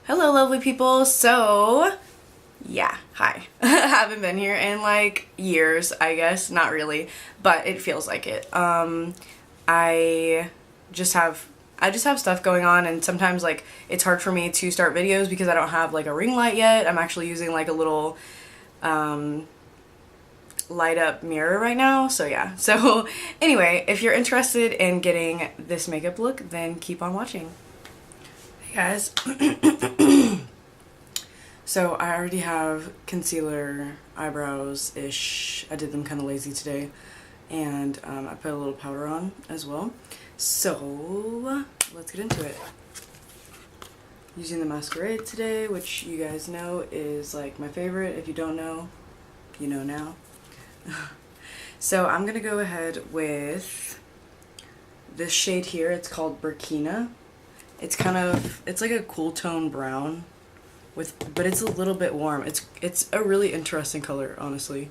Hello lovely people. So yeah, hi. I haven't been here in like years, I guess. Not really, but it feels like it. I just have stuff going on, and sometimes like it's hard for me to start videos because I don't have like a ring light yet. I'm actually using like a little light up mirror right now, so yeah. So anyway, if you're interested in getting this makeup look, then keep on watching. Hey guys. So I already have concealer, eyebrows-ish. I did them kind of lazy today. And I put a little powder on as well. So let's get into it. Using the masquerade today, which you guys know is like my favorite. If you don't know, you know now. So I'm gonna go ahead with this shade here. It's called Burkina. It's like a cool tone brown. But it's a little bit warm. It's a really interesting color, honestly.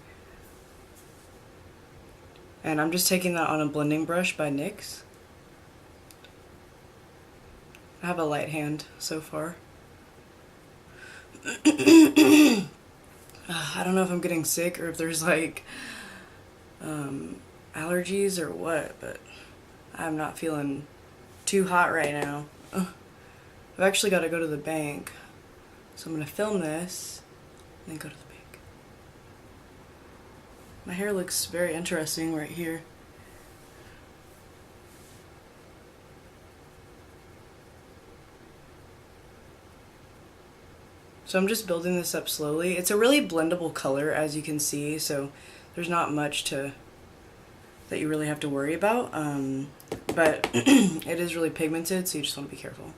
And I'm just taking that on a blending brush by NYX. I have a light hand so far. I don't know if I'm getting sick or if there's like allergies or what, but I'm not feeling too hot right now. I've actually got to go to the bank. So I'm going to film this and then go to the bank. My hair looks very interesting right here. So I'm just building this up slowly. It's a really blendable color, as you can see, so there's not much that you really have to worry about. But it is really pigmented, so you just want to be careful.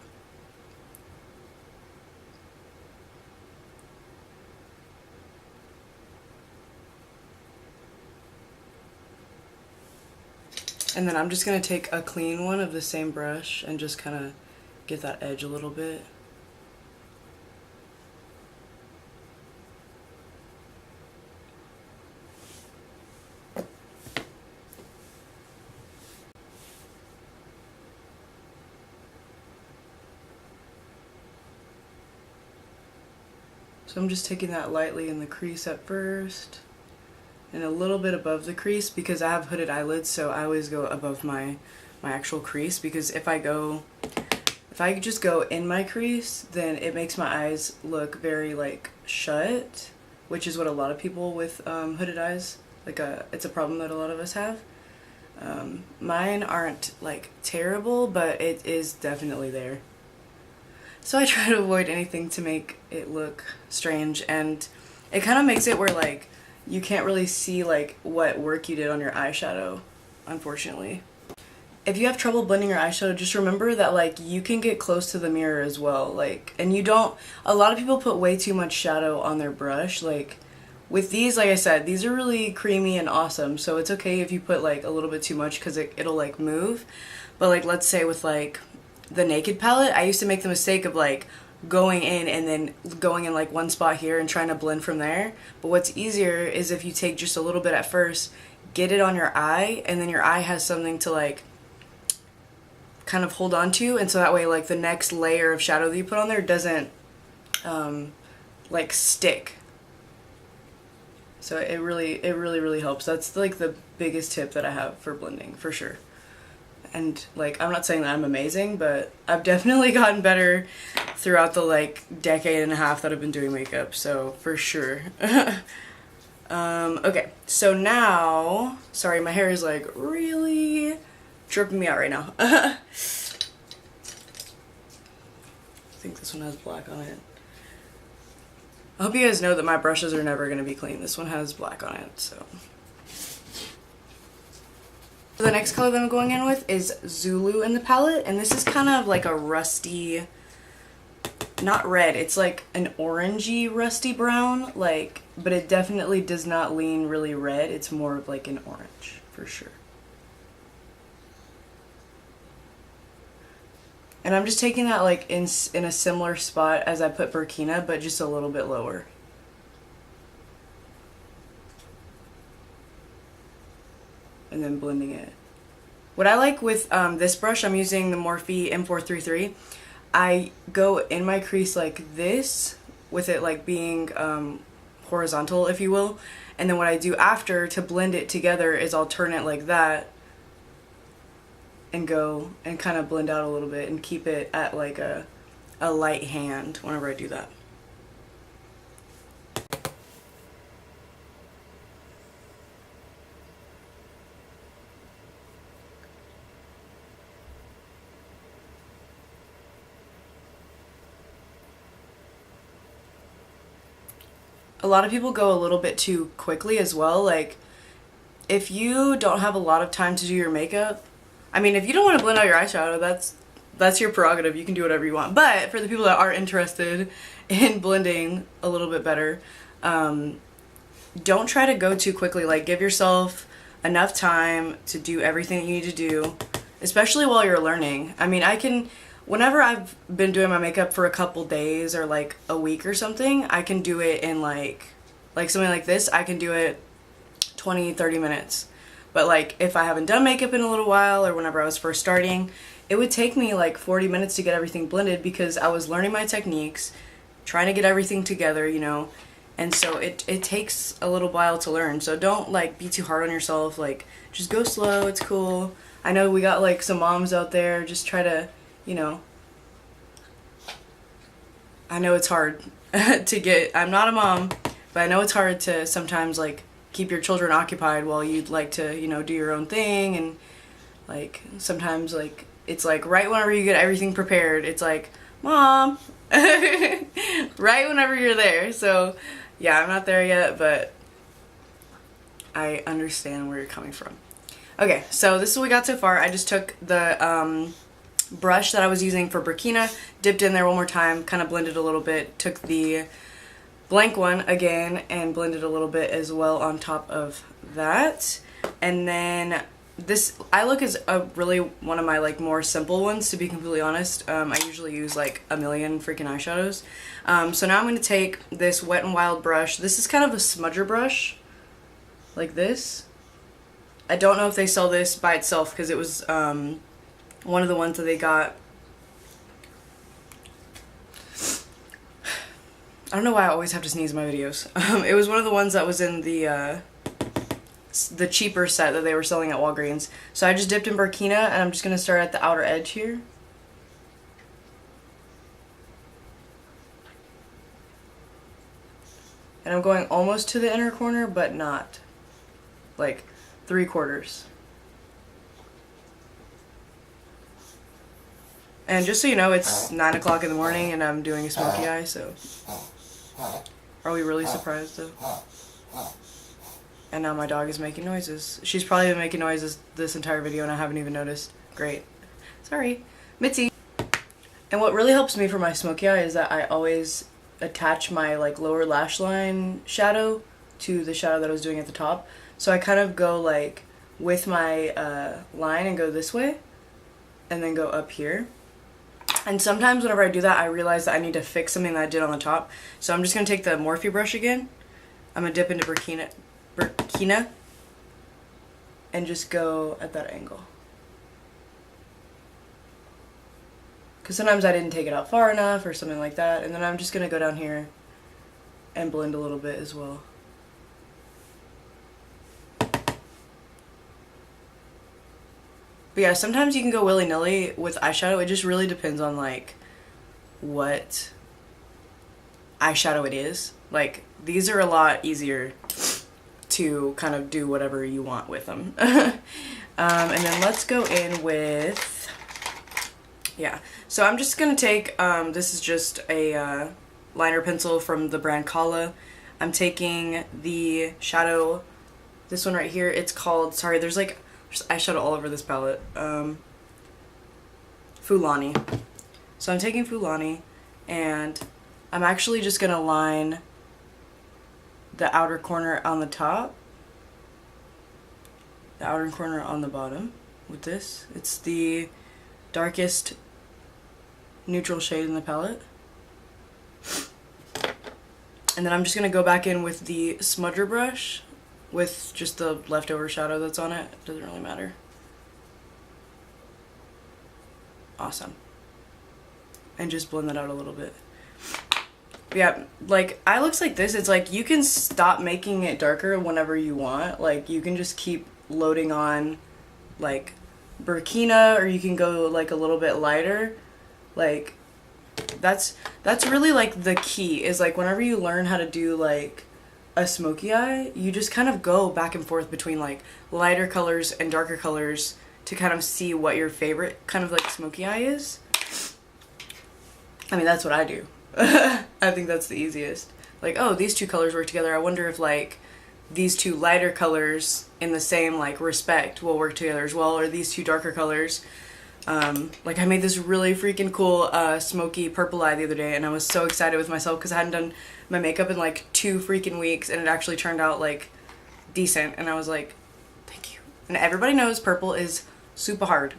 And then I'm just going to take a clean one of the same brush and just kind of get that edge a little bit. So I'm just taking that lightly in the crease at first. And a little bit above the crease because I have hooded eyelids, so I always go above my actual crease, because if I just go in my crease, then it makes my eyes look very like shut, which is what a lot of people with hooded eyes, it's a problem that a lot of us have. Mine aren't like terrible, but it is definitely there. So I try to avoid anything to make it look strange, and it kind of makes it where like you can't really see like what work you did on your eyeshadow, unfortunately. If you have trouble blending your eyeshadow, just remember that like you can get close to the mirror as well, and a lot of people put way too much shadow on their brush. Like with these, like I said, these are really creamy and awesome, so it's okay if you put like a little bit too much because it'll like move. But like let's say with like the Naked palette, I used to make the mistake of like going in and then going in like one spot here and trying to blend from there. But what's easier is if you take just a little bit at first, get it on your eye, and then your eye has something to like kind of hold on to, and so that way like the next layer of shadow that you put on there doesn't like stick. So it really helps. That's like the biggest tip that I have for blending, for sure. And like, I'm not saying that I'm amazing, but I've definitely gotten better throughout the like decade and a half that I've been doing makeup, so for sure. Okay, so now, sorry, my hair is like really tripping me out right now. I think this one has black on it. I hope you guys know that my brushes are never going to be clean. This one has black on it, so. The next color that I'm going in with is Zulu in the palette, and this is kind of like a rusty, not red, it's like an orangey rusty brown, like, but it definitely does not lean really red. It's more of like an orange, for sure. And I'm just taking that like in a similar spot as I put Burkina, but just a little bit lower. And then blending it. What I like with this brush, I'm using the Morphe M433. I go in my crease like this, with it like being horizontal, if you will, and then what I do after to blend it together is I'll turn it like that and go and kind of blend out a little bit and keep it at like a light hand whenever I do that. A lot of people go a little bit too quickly as well. Like, if you don't have a lot of time to do your makeup, I mean, if you don't want to blend out your eyeshadow, that's your prerogative. You can do whatever you want. But for the people that are interested in blending a little bit better, don't try to go too quickly. Like, give yourself enough time to do everything that you need to do, especially while you're learning. I mean, whenever I've been doing my makeup for a couple days or like a week or something, I can do it in like something like this, I can do it 20-30 minutes. But like if I haven't done makeup in a little while, or whenever I was first starting, it would take me like 40 minutes to get everything blended because I was learning my techniques, trying to get everything together, you know, and so it takes a little while to learn. So don't like be too hard on yourself, like just go slow, it's cool. I know we got like some moms out there, just try to, you know, I know it's hard to get, I'm not a mom, but I know it's hard to sometimes like keep your children occupied while you'd like to, you know, do your own thing. And like sometimes like it's like right whenever you get everything prepared, it's like, Mom, right whenever you're there. So yeah, I'm not there yet, but I understand where you're coming from. Okay, so this is what we got so far. I just took the brush that I was using for Burkina, dipped in there one more time, kind of blended a little bit, took the blank one again and blended a little bit as well on top of that. And then this eye look is really one of my like more simple ones, to be completely honest. I usually use like a million freaking eyeshadows. So now I'm going to take this Wet n Wild brush. This is kind of a smudger brush, like this. I don't know if they sell this by itself because it was one of the ones that they got. I don't know why I always have to sneeze in my videos. It was one of the ones that was in the cheaper set that they were selling at Walgreens. So I just dipped in Burkina, and I'm just going to start at the outer edge here. And I'm going almost to the inner corner, but not. Like 3/4. And just so you know, it's 9 o'clock in the morning and I'm doing a smoky eye, so. Are we really surprised though? And now my dog is making noises. She's probably been making noises this entire video and I haven't even noticed. Great. Sorry. Mitzi. And what really helps me for my smoky eye is that I always attach my like lower lash line shadow to the shadow that I was doing at the top. So I kind of go like with my line and go this way and then go up here. And sometimes whenever I do that, I realize that I need to fix something that I did on the top. So I'm just going to take the Morphe brush again. I'm going to dip into Burkina and just go at that angle. Because sometimes I didn't take it out far enough or something like that. And then I'm just going to go down here and blend a little bit as well. But yeah, sometimes you can go willy-nilly with eyeshadow. It just really depends on like what eyeshadow it is. Like these are a lot easier to kind of do whatever you want with them. And then let's go in with, yeah. So I'm just going to take, this is just a liner pencil from the brand Kala. I'm taking the shadow, this one right here. It's called, sorry, there's eyeshadow all over this palette. Fulani. So I'm taking Fulani and I'm actually just going to line the outer corner on the top, the outer corner on the bottom with this. It's the darkest neutral shade in the palette. And then I'm just going to go back in with the smudger brush with just the leftover shadow that's on it. Doesn't really matter. Awesome. and just blend that out a little bit. Yeah, like, eye looks like this. It's like you can stop making it darker whenever you want. Like, you can just keep loading on, like, Burkina, or you can go, like, a little bit lighter. Like, that's really, like, the key, is, like, whenever you learn how to do, like, a smoky eye, you just kind of go back and forth between, like, lighter colors and darker colors to kind of see what your favorite kind of, like, smoky eye is. I mean, that's what I do. I think that's the easiest. Like, oh, these two colors work together. I wonder if, like, these two lighter colors in the same, like, respect will work together as well, or these two darker colors. Like, I made this really freaking cool smoky purple eye the other day, and I was so excited with myself because I hadn't done my makeup in, like, 2 freaking weeks, and it actually turned out, like, decent, and I was like, thank you. And everybody knows purple is super hard.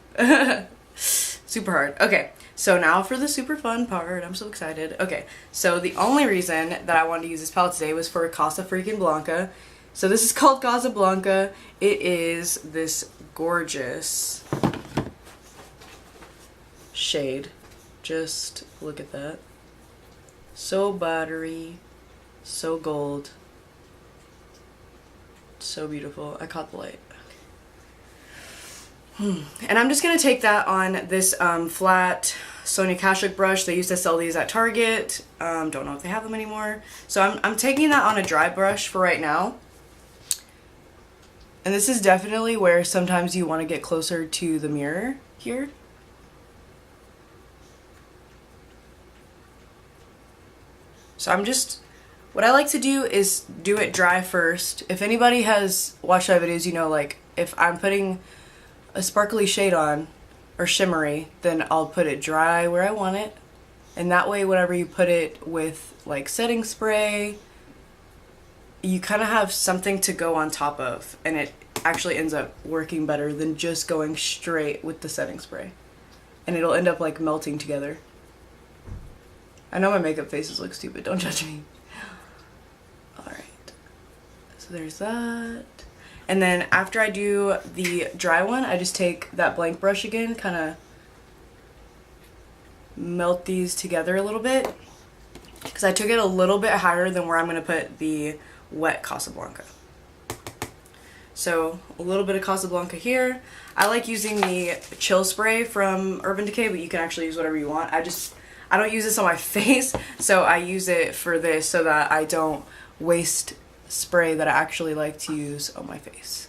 Super hard. Okay. So now for the super fun part. I'm so excited. Okay, so the only reason that I wanted to use this palette today was for Casa freaking Blanca. So this is called Casablanca. It is this gorgeous shade. Just look at that. So buttery, so gold, so beautiful. I caught the light. And I'm just going to take that on this flat Sonia Kashuk brush. They used to sell these at Target. Don't know if they have them anymore. So I'm taking that on a dry brush for right now. And this is definitely where sometimes you want to get closer to the mirror here. So what I like to do is do it dry first. If anybody has watched my videos, you know, like, if I'm putting a sparkly shade on, or shimmery, then I'll put it dry where I want it, and that way whenever you put it with, like, setting spray, you kind of have something to go on top of, and it actually ends up working better than just going straight with the setting spray, and it'll end up, like, melting together. I know my makeup faces look stupid, don't judge me. Alright, so there's that. And then after I do the dry one, I just take that blank brush again, kind of melt these together a little bit, because I took it a little bit higher than where I'm going to put the wet Casablanca. So a little bit of Casablanca here. I like using the chill spray from Urban Decay, but you can actually use whatever you want. I don't use this on my face, so I use it for this so that I don't waste spray that I actually like to use on my face.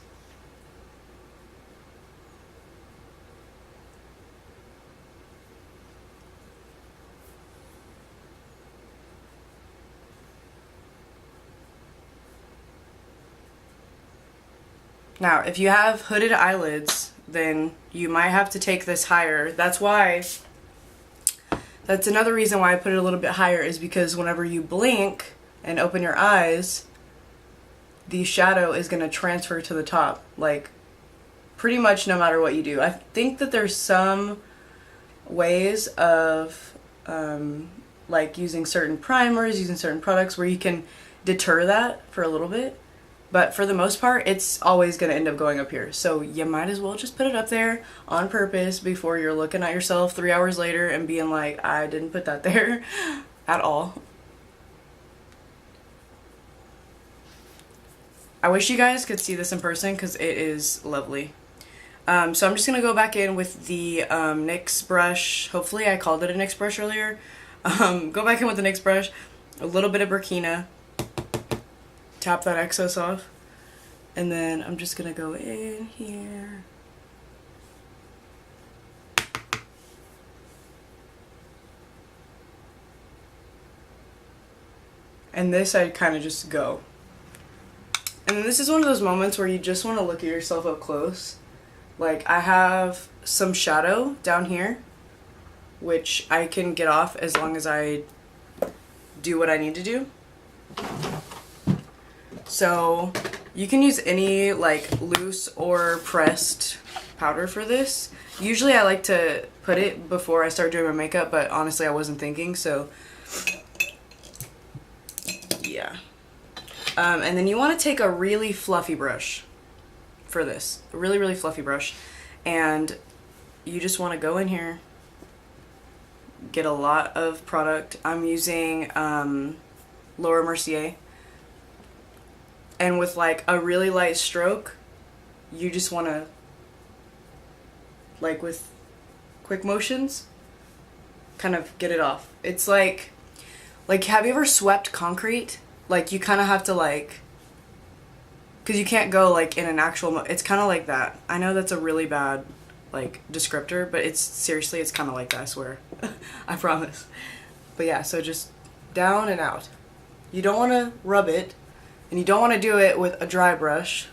Now, if you have hooded eyelids, then you might have to take this higher. That's another reason why I put it a little bit higher, is because whenever you blink and open your eyes, the shadow is going to transfer to the top, like, pretty much no matter what you do. I think that there's some ways of like using certain primers, using certain products where you can deter that for a little bit, but for the most part it's always going to end up going up here, so you might as well just put it up there on purpose before you're looking at yourself 3 hours later and being like, I didn't put that there at all. I wish you guys could see this in person because it is lovely. So I'm just going to go back in with the NYX brush. Hopefully I called it a NYX brush earlier. Go back in with the NYX brush, a little bit of Burkina, tap that excess off, and then I'm just going to go in here. And this I kind of just go. And then this is one of those moments where you just want to look at yourself up close. Like, I have some shadow down here, which I can get off as long as I do what I need to do. So you can use any, like, loose or pressed powder for this. Usually I like to put it before I start doing my makeup, but honestly I wasn't thinking, so yeah. And then you want to take a really fluffy brush for this, a really fluffy brush, and you just want to go in here, get a lot of product. I'm using Laura Mercier, and with like a really light stroke, you just want to, like with quick motions, kind of get it off. It's like have you ever swept concrete? Like you kind of have to like, because you can't go like in an actual it's kind of like that. I know that's a really bad like descriptor, but it's seriously, it's kind of like that, I swear. I promise. But yeah, so just down and out. You don't want to rub it, and you don't want to do it with a dry brush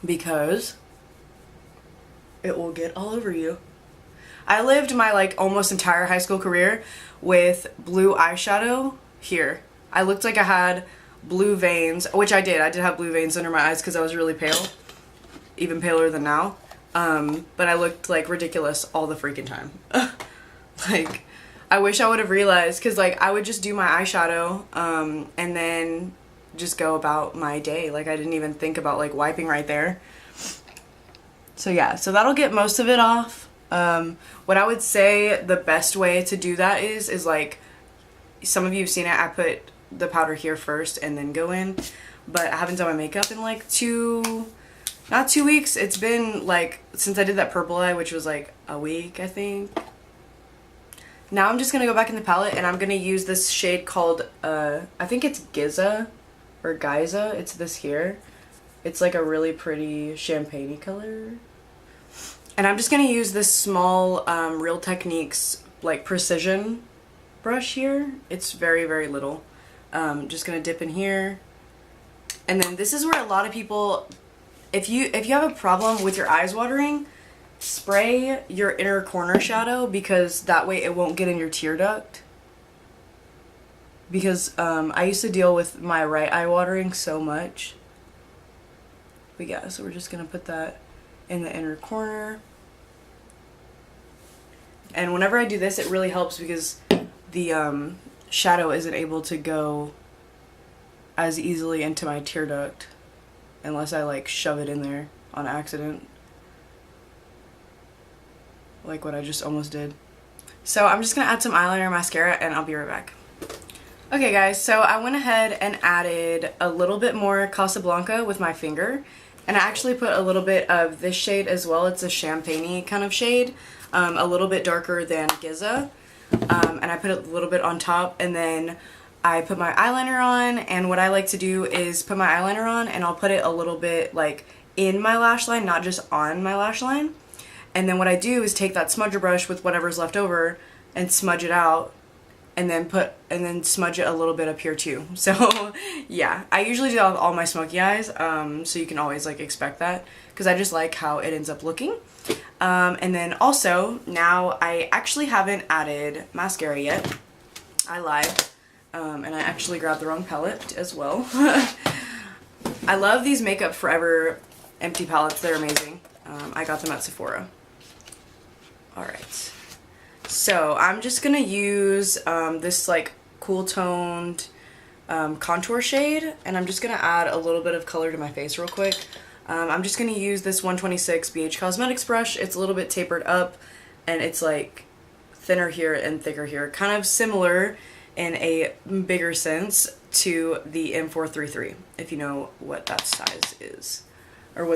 because it will get all over you. I lived my like almost entire high school career with blue eyeshadow here. I looked like I had blue veins, which I did. I did have blue veins under my eyes because I was really pale, even paler than now. But I looked like ridiculous all the freaking time. Like, I wish I would have realized, because like I would just do my eyeshadow and then just go about my day. Like I didn't even think about like wiping right there. So yeah, so that'll get most of it off. What I would say the best way to do that is like, some of you have seen it, I put the powder here first and then go in, but I haven't done my makeup in like not 2 weeks. It's been like since I did that purple eye, which was like a week, I think. Now I'm just gonna go back in the palette and I'm gonna use this shade called I think it's Giza or Giza. It's this here. It's like a really pretty champagne-y color. And I'm just gonna use this small Real Techniques like precision brush here. It's very, very little. Just gonna dip in here. And then this is where a lot of people, if you have a problem with your eyes watering, spray your inner corner shadow, because that way it won't get in your tear duct. Because I used to deal with my right eye watering so much. But yeah, so we're just gonna put that in the inner corner. And whenever I do this, it really helps because the shadow isn't able to go as easily into my tear duct unless I like shove it in there on accident, like what I just almost did. So I'm just gonna add some eyeliner and mascara and I'll be right back. Okay guys, so I went ahead and added a little bit more Casablanca with my finger, and I actually put a little bit of this shade as well. It's a champagne-y kind of shade, a little bit darker than Giza. And I put a little bit on top, and then I put my eyeliner on. And what I like to do is put my eyeliner on and I'll put it a little bit like in my lash line, not just on my lash line. And then what I do is take that smudger brush with whatever's left over and smudge it out, and then smudge it a little bit up here too. So yeah, I usually do that with all my smoky eyes, so you can always like expect that, because I just like how it ends up looking. And then also, now I actually haven't added mascara yet. I lied. And I actually grabbed the wrong palette as well. I love these Makeup Forever empty palettes. They're amazing. I got them at Sephora. Alright. So I'm just going to use this like cool toned contour shade. And I'm just going to add a little bit of color to my face real quick. I'm just going to use this 126 BH Cosmetics brush. It's a little bit tapered up, and it's like thinner here and thicker here. Kind of similar in a bigger sense to the M433, if you know what that size is. Or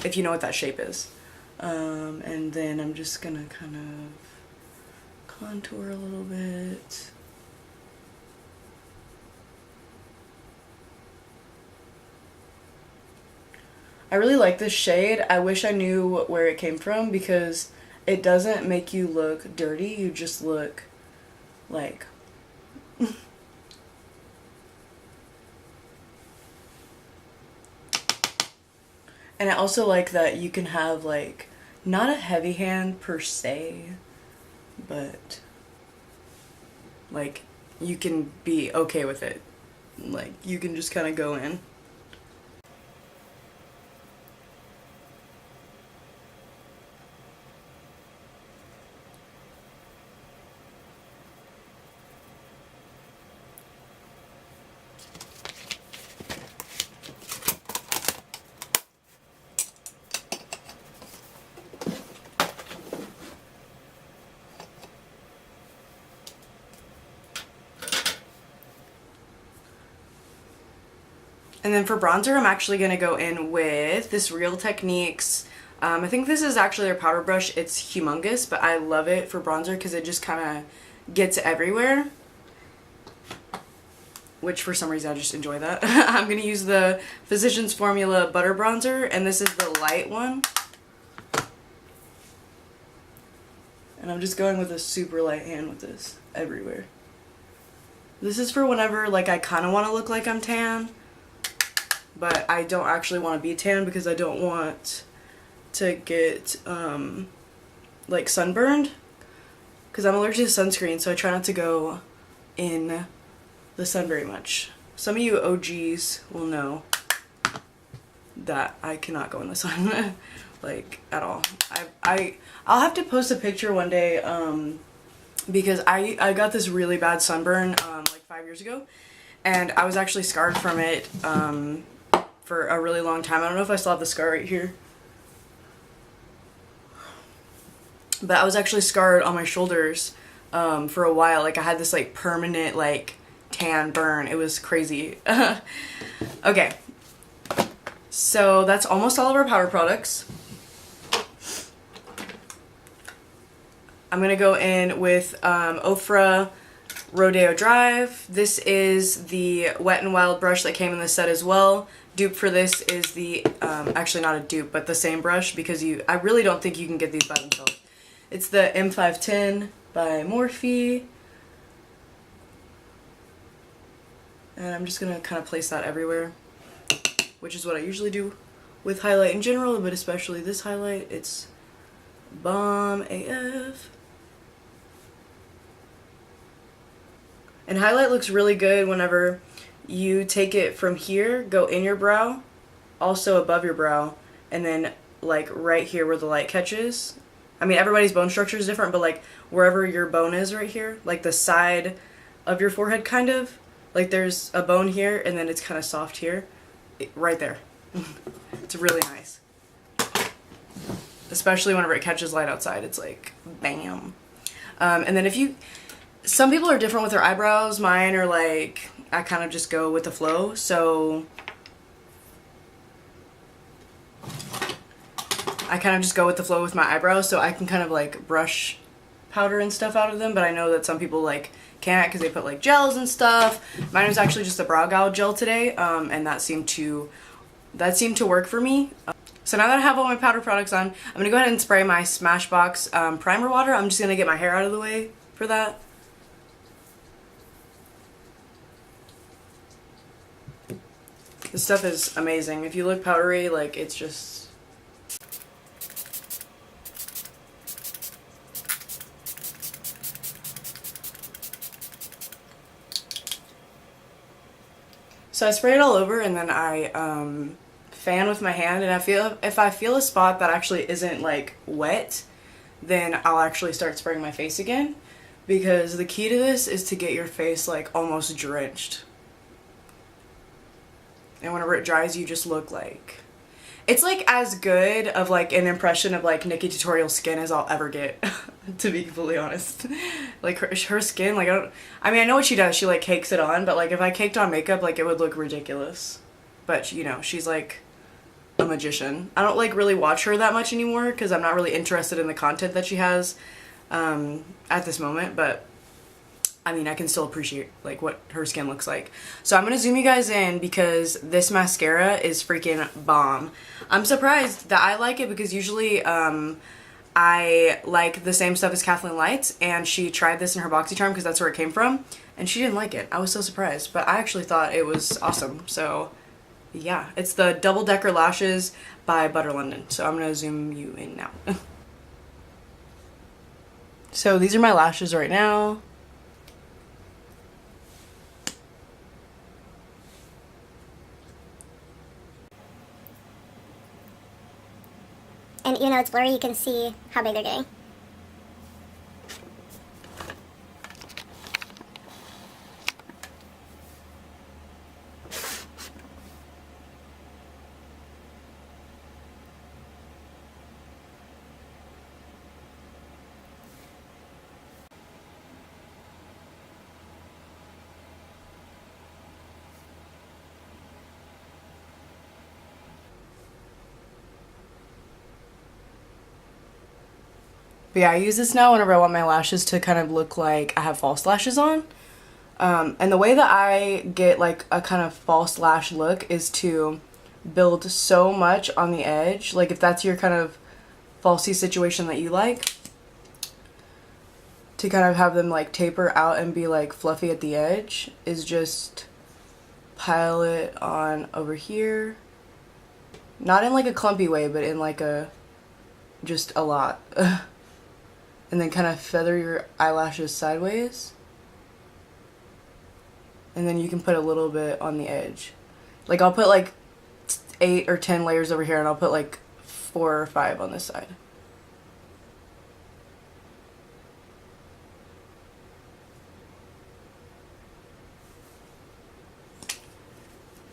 if you know what that shape is. And then I'm just going to kind of contour a little bit. I really like this shade. I wish I knew where it came from, because it doesn't make you look dirty. You just look like... And I also like that you can have like, not a heavy hand per se, but like you can be okay with it. Like you can just kind of go in. And then for bronzer, I'm actually going to go in with this Real Techniques. I think this is actually their powder brush. It's humongous, but I love it for bronzer because it just kind of gets everywhere. Which for some reason I just enjoy that. I'm going to use the Physicians Formula Butter Bronzer, and this is the light one. And I'm just going with a super light hand with this everywhere. This is for whenever like I kind of want to look like I'm tan, but I don't actually want to be tan because I don't want to get like sunburned because I'm allergic to sunscreen, so I try not to go in the sun very much. Some of you OGs will know that I cannot go in the sun like at all. I'll have to post a picture one day because I got this really bad sunburn like 5 years ago, and I was actually scarred from it for a really long time. I don't know if I still have the scar right here, but I was actually scarred on my shoulders for a while. Like I had this like permanent like tan burn. It was crazy. Okay, so that's almost all of our powder products. I'm gonna go in with Ofra Rodeo Drive. This is the Wet n Wild brush that came in the set as well. Dupe for this is the, actually not a dupe, but the same brush, because I really don't think you can get these by themselves. It's the M510 by Morphe. And I'm just gonna kind of place that everywhere, which is what I usually do with highlight in general, but especially this highlight. It's bomb AF. And highlight looks really good whenever you take it from here, go in your brow, also above your brow, and then like right here where the light catches. I mean, everybody's bone structure is different, but like wherever your bone is right here, like the side of your forehead kind of, like there's a bone here and then it's kind of soft here, right there. It's really nice. Especially whenever it catches light outside, it's like bam. And then some people are different with their eyebrows. Mine are like, I kind of just go with the flow. So I kind of just go with the flow with my eyebrows, so I can kind of like brush powder and stuff out of them, but I know that some people like can't because they put like gels and stuff. Mine was actually just a brow gel gel today, and that seemed to work for me. So now that I have all my powder products on, I'm gonna go ahead and spray my Smashbox primer water. I'm just gonna get my hair out of the way for that. This stuff is amazing. If you look powdery, like it's just... So I spray it all over, and then I fan with my hand, and if I feel a spot that actually isn't like wet, then I'll actually start spraying my face again, because the key to this is to get your face like almost drenched. And whenever it dries, you just look like... It's like as good of like an impression of like Nikki Tutorial skin as I'll ever get, to be completely honest. Like her skin, like I mean I know what she does, she like cakes it on, but like if I caked on makeup, like it would look ridiculous. But you know, she's like a magician. I don't like really watch her that much anymore because I'm not really interested in the content that she has at this moment, but I mean, I can still appreciate like what her skin looks like. So I'm gonna zoom you guys in because this mascara is freaking bomb. I'm surprised that I like it because usually I like the same stuff as Kathleen Lights, and she tried this in her BoxyCharm because that's where it came from, and she didn't like it. I was so surprised, but I actually thought it was awesome. So yeah, it's the Double Decker Lashes by Butter London. So I'm gonna zoom you in now. So these are my lashes right now. And even though it's blurry, you can see how big they're getting. But yeah, I use this now whenever I want my lashes to kind of look like I have false lashes on. And the way that I get like a kind of false lash look is to build so much on the edge. Like if that's your kind of falsy situation that you like, to kind of have them like taper out and be like fluffy at the edge, is just pile it on over here. Not in like a clumpy way, but in like a, just a lot. And then kind of feather your eyelashes sideways. And then you can put a little bit on the edge. Like I'll put like 8 or 10 layers over here, and I'll put like 4 or 5 on this side.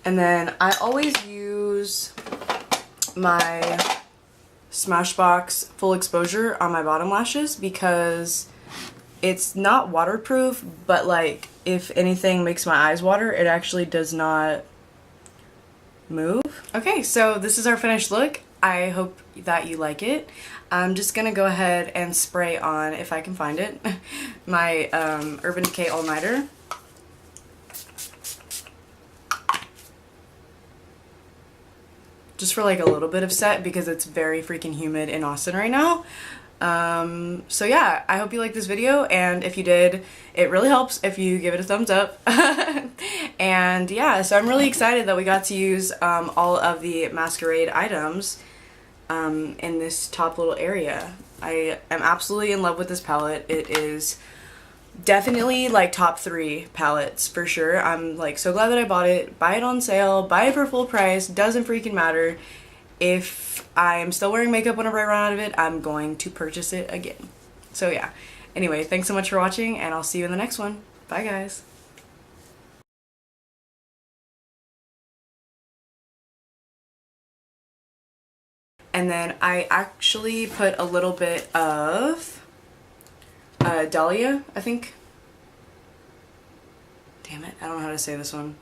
And then I always use my Smashbox Full Exposure on my bottom lashes because it's not waterproof, but like if anything makes my eyes water, it actually does not move. Okay, so this is our finished look. I hope that you like it. I'm just gonna go ahead and spray on, if I can find it, my Urban Decay All Nighter. Just for like a little bit of set because it's very freaking humid in Austin right now. So yeah, I hope you liked this video, and if you did, it really helps if you give it a thumbs up. And yeah, so I'm really excited that we got to use all of the Masquerade items in this top little area. I am absolutely in love with this palette. It is definitely like top 3 palettes for sure. I'm like so glad that I bought it. Buy it on sale, buy it for full price, doesn't freaking matter. If I am still wearing makeup whenever I run out of it, I'm going to purchase it again. So yeah, anyway, thanks so much for watching, and I'll see you in the next one. Bye guys. And then I actually put a little bit of Dahlia, I think. Damn it, I don't know how to say this one.